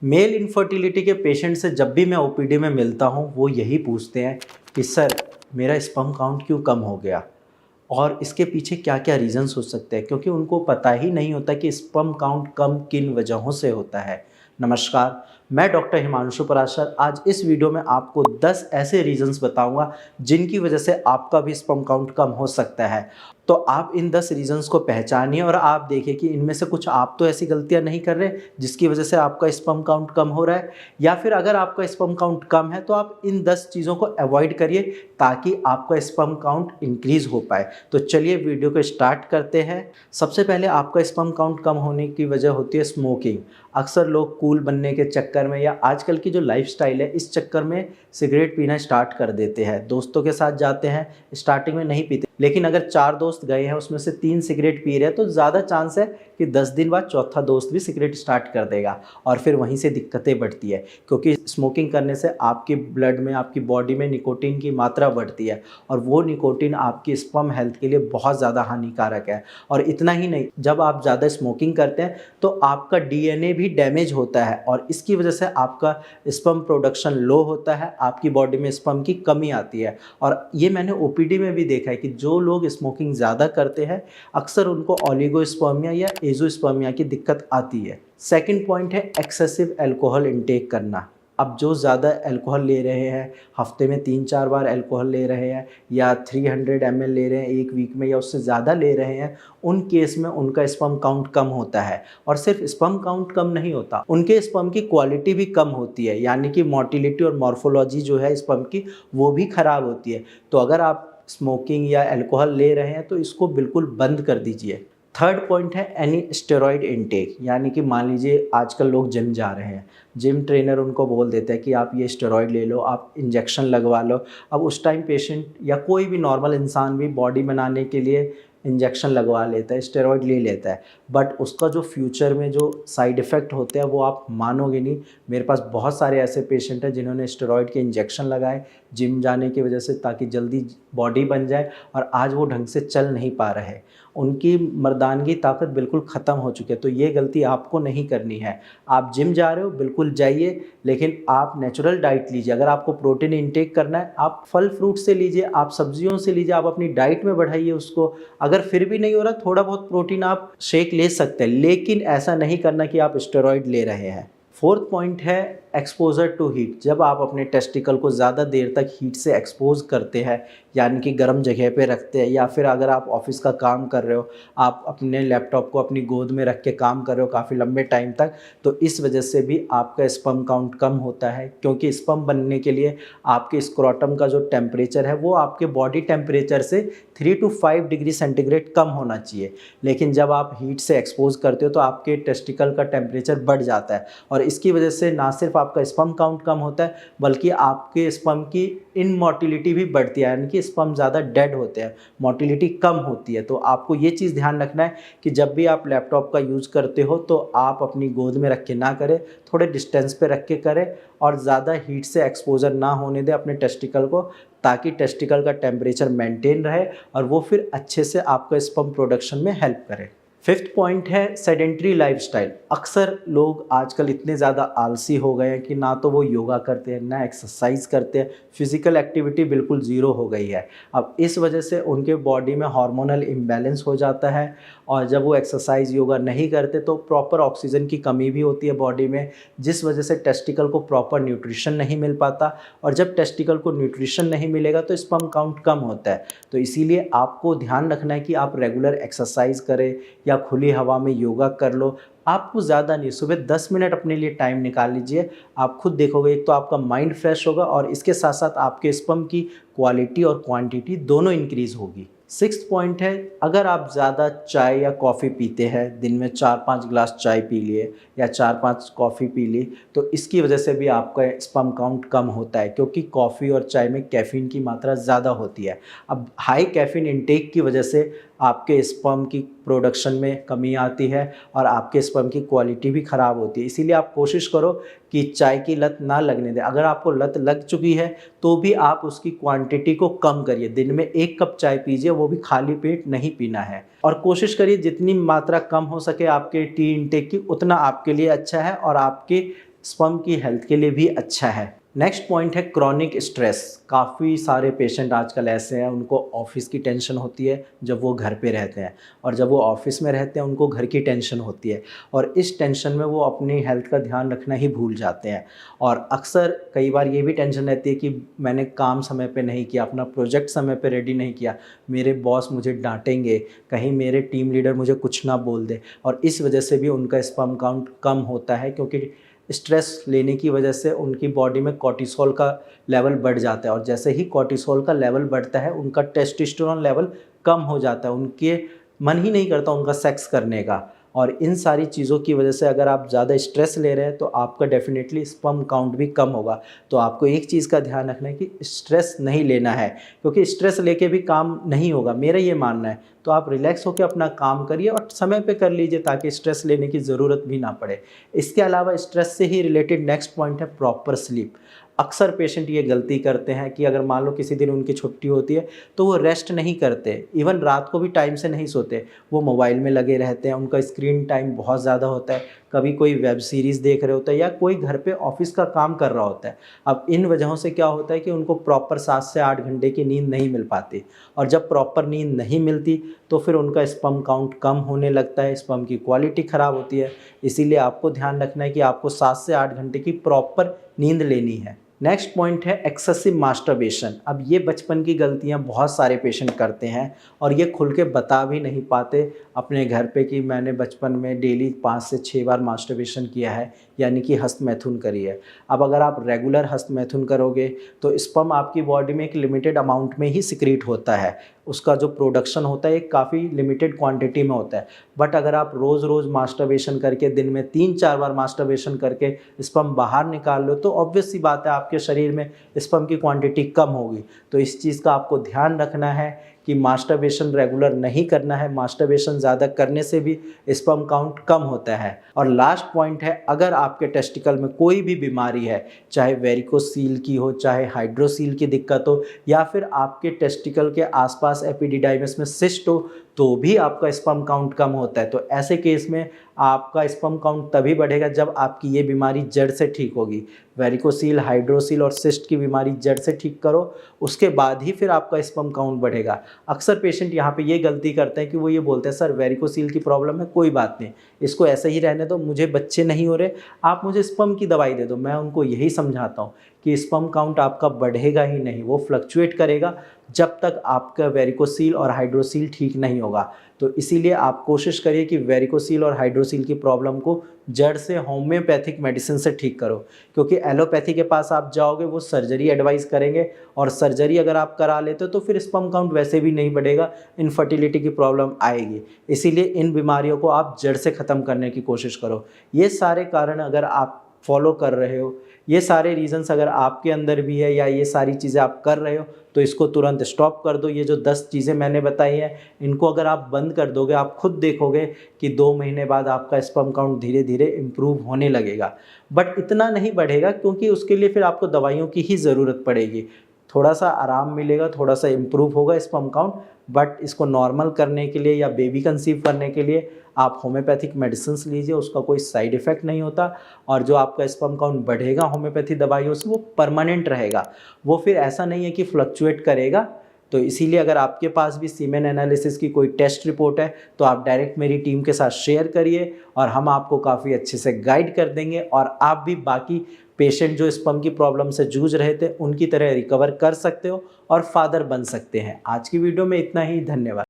Male infertility के patient से जब भी मैं ओपीडी में मिलता हूँ वो यही पूछते हैं कि सर मेरा स्पर्म काउंट क्यों कम हो गया और इसके पीछे क्या क्या रीज़न्स हो सकते हैं, क्योंकि उनको पता ही नहीं होता कि स्पर्म काउंट कम किन वजहों से होता है। नमस्कार, मैं डॉक्टर हिमांशु पराशर आज इस वीडियो में आपको 10 ऐसे रीज़न्स बताऊंगा जिनकी वजह से आपका भी स्पर्म काउंट कम हो सकता है। तो आप इन 10 रीज़न्स को पहचानिए और आप देखिए कि इनमें से कुछ आप तो ऐसी गलतियां नहीं कर रहे जिसकी वजह से आपका स्पर्म काउंट कम हो रहा है, या फिर अगर आपका स्पर्म काउंट कम है तो आप इन 10 चीज़ों को अवॉइड करिए ताकि आपका स्पर्म काउंट इंक्रीज हो पाए। तो चलिए वीडियो को स्टार्ट करते हैं। सबसे पहले आपका स्पर्म काउंट कम होने की वजह होती है स्मोकिंग। अक्सर लोग कूल बनने के चक्कर में या आजकल की जो लाइफस्टाइल है इस चक्कर में सिगरेट पीना स्टार्ट कर देते हैं। दोस्तों के साथ जाते हैं, स्टार्टिंग में नहीं पीते, लेकिन अगर 4 दोस्त गए हैं उसमें से 3 सिगरेट पी रहे हैं तो ज़्यादा चांस है कि 10 दिन बाद चौथा दोस्त भी सिगरेट स्टार्ट कर देगा और फिर वहीं से दिक्कतें बढ़ती है, क्योंकि स्मोकिंग करने से आपके ब्लड में, आपकी बॉडी में निकोटीन की मात्रा बढ़ती है और वो निकोटीन आपकी स्पर्म हेल्थ के लिए बहुत ज़्यादा हानिकारक है। और इतना ही नहीं, जब आप ज़्यादा स्मोकिंग करते हैं तो आपका डीएनए भी डैमेज होता है और इसकी वजह से आपका स्पर्म प्रोडक्शन लो होता है, आपकी बॉडी में स्पर्म की कमी आती है। और ये मैंने ओपीडी में भी देखा है कि जो लोग स्मोकिंग ज़्यादा करते हैं अक्सर उनको ओलिगोस्पर्मिया या एजोस्पर्मिया की दिक्कत आती है। सेकंड पॉइंट है एक्सेसिव अल्कोहल इंटेक करना। अब जो ज़्यादा अल्कोहल ले रहे हैं, हफ्ते में 3-4 बार अल्कोहल ले रहे हैं या 300 ml ले रहे हैं एक वीक में या उससे ज़्यादा ले रहे हैं, उन केस में उनका स्पर्म काउंट कम होता है। और सिर्फ स्पर्म काउंट कम नहीं होता, उनके स्पर्म की क्वालिटी भी कम होती है, यानी कि मोटिलिटी और मॉर्फोलॉजी जो है स्पर्म की वो भी ख़राब होती है। तो अगर आप स्मोकिंग या अल्कोहल ले रहे हैं तो इसको बिल्कुल बंद कर दीजिए। थर्ड पॉइंट है एनी स्टेरॉइड इनटेक, यानी कि मान लीजिए आजकल लोग जिम जा रहे हैं, जिम ट्रेनर उनको बोल देता है कि आप ये स्टेरॉइड ले लो, आप इंजेक्शन लगवा लो। अब उस टाइम पेशेंट या कोई भी नॉर्मल इंसान भी बॉडी बनाने के लिए इंजेक्शन लगवा लेता है, स्टेरॉइड ले लेता है, बट उसका जो फ्यूचर में जो साइड इफ़ेक्ट होते हैं वो आप मानोगे नहीं। मेरे पास बहुत सारे ऐसे पेशेंट हैं जिन्होंने स्टेरॉइड के इंजेक्शन लगाए जिम जाने की वजह से ताकि जल्दी बॉडी बन जाए और आज वो ढंग से चल नहीं पा रहे, उनकी मर्दानगी ताकत बिल्कुल ख़त्म हो चुकी है। तो ये गलती आपको नहीं करनी है। आप जिम जा रहे हो बिल्कुल जाइए, लेकिन आप नेचुरल डाइट लीजिए। अगर आपको प्रोटीन इंटेक करना है आप फल फ्रूट से लीजिए, आप सब्जियों से लीजिए, आप अपनी डाइट में बढ़ाइए उसको। अगर फिर भी नहीं हो रहा, थोड़ा बहुत प्रोटीन आप शेक ले सकते हैं, लेकिन ऐसा नहीं करना कि आप स्टेरॉइड ले रहे हैं। फोर्थ पॉइंट है एक्सपोजर टू हीट। जब आप अपने टेस्टिकल को ज़्यादा देर तक हीट से एक्सपोज करते हैं, यानी कि गर्म जगह पे रखते हैं, या फिर अगर आप ऑफिस का काम कर रहे हो, आप अपने लैपटॉप को अपनी गोद में रख के काम कर रहे हो काफ़ी लंबे टाइम तक, तो इस वजह से भी आपका स्पर्म काउंट कम होता है, क्योंकि स्पर्म बनने के लिए आपके स्क्रोटम का जो टेम्परेचर है वो आपके बॉडी टेम्परेचर से 3 to 5 डिग्री सेंटीग्रेड कम होना चाहिए। लेकिन जब आप हीट से एक्सपोज करते हो तो आपके टेस्टिकल का टेम्परेचर बढ़ जाता है और इसकी वजह से ना सिर्फ आपका स्पर्म काउंट कम होता है बल्कि आपके स्पर्म की इनमोटिलिटी भी बढ़ती है, यानी कि स्पर्म ज़्यादा डेड होते हैं, मोटिलिटी कम होती है। तो आपको ये चीज़ ध्यान रखना है कि जब भी आप लैपटॉप का यूज़ करते हो तो आप अपनी गोद में रख के ना करें, थोड़े डिस्टेंस पे रख के करें और ज़्यादा हीट से एक्सपोजर ना होने दें अपने टेस्टिकल को, ताकि टेस्टिकल का टेम्परेचर मेंटेन रहे और वो फिर अच्छे से आपको स्पर्म प्रोडक्शन में हेल्प करे। फिफ्थ पॉइंट है सेडेंट्री लाइफस्टाइल। अक्सर लोग आजकल इतने ज़्यादा आलसी हो गए हैं कि ना तो वो योगा करते हैं ना एक्सरसाइज करते हैं, फिजिकल एक्टिविटी बिल्कुल ज़ीरो हो गई है। अब इस वजह से उनके बॉडी में हार्मोनल इम्बैलेंस हो जाता है और जब वो एक्सरसाइज योगा नहीं करते तो प्रॉपर ऑक्सीजन की कमी भी होती है बॉडी में, जिस वजह से टेस्टिकल को प्रॉपर न्यूट्रिशन नहीं मिल पाता और जब टेस्टिकल को न्यूट्रिशन नहीं मिलेगा तो स्पर्म काउंट कम होता है। तो इसीलिए आपको ध्यान रखना है कि आप रेगुलर एक्सरसाइज करें या खुली हवा में योगा कर लो। आपको ज़्यादा नहीं, सुबह 10 मिनट अपने लिए टाइम निकाल लीजिए। आप खुद देखोगे एक तो आपका माइंड फ्रेश होगा और इसके साथ साथ आपके स्पर्म की क्वालिटी और क्वांटिटी दोनों इंक्रीज होगी। सिक्स्थ पॉइंट है, अगर आप ज़्यादा चाय या कॉफ़ी पीते हैं, दिन में 4-5 गिलास चाय पी लिए या 4-5 कॉफ़ी पी ली, तो इसकी वजह से भी आपका स्पर्म काउंट कम होता है, क्योंकि कॉफ़ी और चाय में कैफ़ीन की मात्रा ज़्यादा होती है। अब हाई कैफ़ीन इंटेक की वजह से आपके स्पर्म की प्रोडक्शन में कमी आती है और आपके स्पर्म की क्वालिटी भी ख़राब होती है। इसीलिए आप कोशिश करो कि चाय की लत ना लगने दें। अगर आपको लत लग चुकी है तो भी आप उसकी क्वांटिटी को कम करिए, दिन में 1 कप चाय पीजिए, वो भी खाली पेट नहीं पीना है। और कोशिश करिए जितनी मात्रा कम हो सके आपके टी इंटेक की, उतना आपके लिए अच्छा है और आपके स्पर्म की हेल्थ के लिए भी अच्छा है। नेक्स्ट पॉइंट है क्रॉनिक स्ट्रेस। काफ़ी सारे पेशेंट आजकल ऐसे हैं, उनको ऑफिस की टेंशन होती है जब वो घर पे रहते हैं, और जब वो ऑफिस में रहते हैं उनको घर की टेंशन होती है, और इस टेंशन में वो अपनी हेल्थ का ध्यान रखना ही भूल जाते हैं। और अक्सर कई बार ये भी टेंशन रहती है कि मैंने काम समय पे नहीं किया, अपना प्रोजेक्ट समय पे रेडी नहीं किया, मेरे बॉस मुझे डांटेंगे, कहीं मेरे टीम लीडर मुझे कुछ ना बोल दे, और इस वजह से भी उनका स्पर्म काउंट कम होता है, क्योंकि स्ट्रेस लेने की वजह से उनकी बॉडी में कॉर्टिसोल का लेवल बढ़ जाता है, और जैसे ही कॉर्टिसोल का लेवल बढ़ता है उनका टेस्टोस्टेरोन लेवल कम हो जाता है, उनके मन ही नहीं करता उनका सेक्स करने का। और इन सारी चीज़ों की वजह से अगर आप ज़्यादा स्ट्रेस ले रहे हैं तो आपका डेफिनेटली स्पर्म काउंट भी कम होगा। तो आपको एक चीज़ का ध्यान रखना है कि स्ट्रेस नहीं लेना है, क्योंकि स्ट्रेस लेके भी काम नहीं होगा, मेरा ये मानना है। तो आप रिलैक्स होकर अपना काम करिए और समय पे कर लीजिए, ताकि स्ट्रेस लेने की ज़रूरत भी ना पड़े। इसके अलावा स्ट्रेस से ही रिलेटेड नेक्स्ट पॉइंट है प्रॉपर स्लीप। अक्सर पेशेंट ये गलती करते हैं कि अगर मान लो किसी दिन उनकी छुट्टी होती है तो वो रेस्ट नहीं करते, इवन रात को भी टाइम से नहीं सोते, वो मोबाइल में लगे रहते हैं, उनका स्क्रीन टाइम बहुत ज़्यादा होता है, कभी कोई वेब सीरीज़ देख रहे होते हैं या कोई घर पे ऑफिस का काम कर रहा होता है। अब इन वजहों से क्या होता है कि उनको प्रॉपर 7 से 8 घंटे की नींद नहीं मिल पाती, और जब प्रॉपर नींद नहीं मिलती तो फिर उनका स्पर्म काउंट कम होने लगता है, स्पर्म की क्वालिटी ख़राब होती है। इसीलिए आपको ध्यान रखना है कि आपको 7 से 8 घंटे की प्रॉपर नींद लेनी है। नेक्स्ट पॉइंट है एक्सेसिव मास्टरबेशन। अब ये बचपन की गलतियां बहुत सारे पेशेंट करते हैं, और ये खुल के बता भी नहीं पाते अपने घर पे कि मैंने बचपन में डेली 5 से 6 बार मास्टरबेशन किया है, यानी कि हस्तमैथुन करी है। अब अगर आप रेगुलर हस्तमैथुन करोगे तो स्पर्म आपकी बॉडी में एक लिमिटेड अमाउंट में ही सिक्रीट होता है, उसका जो प्रोडक्शन होता है एक काफ़ी लिमिटेड क्वांटिटी में होता है। बट अगर आप रोज़ रोज़ मास्टरबेशन करके दिन में 3-4 बार मास्टरबेशन करके स्पर्म बाहर निकाल लो, तो ऑब्वियस सी बात है आपके शरीर में स्पर्म की क्वांटिटी कम होगी। तो इस चीज़ का आपको ध्यान रखना है कि मास्टरबेशन रेगुलर नहीं करना है, मास्टरबेशन ज़्यादा करने से भी स्पर्म काउंट कम होता है। और लास्ट पॉइंट है, अगर आपके टेस्टिकल में कोई भी बीमारी है, चाहे वेरिकोसील की हो, चाहे हाइड्रोसील की दिक्कत हो, या फिर आपके टेस्टिकल के आसपास एपिडिडाइमिस में सिस्ट हो, तो भी आपका स्पर्म काउंट कम होता है। तो ऐसे केस में आपका स्पर्म काउंट तभी बढ़ेगा जब आपकी ये बीमारी जड़ से ठीक होगी। वेरिकोसील, हाइड्रोसील और सिस्ट की बीमारी जड़ से ठीक करो, उसके बाद ही फिर आपका स्पर्म काउंट बढ़ेगा। अक्सर पेशेंट यहाँ पे ये गलती करते हैं कि वो ये बोलते हैं सर वेरिकोसील की प्रॉब्लम है, कोई बात नहीं, इसको ऐसे ही रहने दो, मुझे बच्चे नहीं हो रहे, आप मुझे स्पर्म की दवाई दे दो। मैं उनको यही समझाता हूँ कि स्पर्म काउंट आपका बढ़ेगा ही नहीं, वो फ्लक्चुएट करेगा जब तक आपका वेरिकोसील और हाइड्रोसील ठीक नहीं होगा। तो इसीलिए आप कोशिश करिए कि वेरिकोसील और हाइड्रोसील की प्रॉब्लम को जड़ से होम्योपैथिक मेडिसिन से ठीक करो, क्योंकि एलोपैथी के पास आप जाओगे वो सर्जरी एडवाइस करेंगे, और सर्जरी अगर आप करा लेते हो तो फिर स्पर्म काउंट वैसे भी नहीं बढ़ेगा, इनफर्टिलिटी की प्रॉब्लम आएगी। इसीलिए इन बीमारियों को आप जड़ से ख़त्म करने की कोशिश करो। ये सारे कारण अगर आप फॉलो कर रहे हो, ये सारे रीजंस अगर आपके अंदर भी है, या ये सारी चीज़ें आप कर रहे हो, तो इसको तुरंत स्टॉप कर दो। ये जो 10 चीज़ें मैंने बताई हैं, इनको अगर आप बंद कर दोगे, आप खुद देखोगे कि 2 महीने बाद आपका स्पर्म काउंट धीरे धीरे इम्प्रूव होने लगेगा। बट इतना नहीं बढ़ेगा, क्योंकि उसके लिए फिर आपको दवाइयों की ही ज़रूरत पड़ेगी। थोड़ा सा आराम मिलेगा, थोड़ा सा इम्प्रूव होगा स्पर्म काउंट, बट इसको नॉर्मल करने के लिए या बेबी कंसीव करने के लिए आप होम्योपैथिक मेडिसिन्स लीजिए, उसका कोई साइड इफ़ेक्ट नहीं होता। और जो आपका स्पर्म काउंट बढ़ेगा होम्योपैथी दवाइयों से, वो परमानेंट रहेगा, वो फिर ऐसा नहीं है कि फ्लक्चुएट करेगा। तो इसीलिए अगर आपके पास भी सीमेन एनालिसिस की कोई टेस्ट रिपोर्ट है तो आप डायरेक्ट मेरी टीम के साथ शेयर करिए, और हम आपको काफ़ी अच्छे से गाइड कर देंगे, और आप भी बाकी पेशेंट जो स्पर्म की प्रॉब्लम से जूझ रहे थे उनकी तरह रिकवर कर सकते हो और फादर बन सकते हैं। आज की वीडियो में इतना ही, धन्यवाद।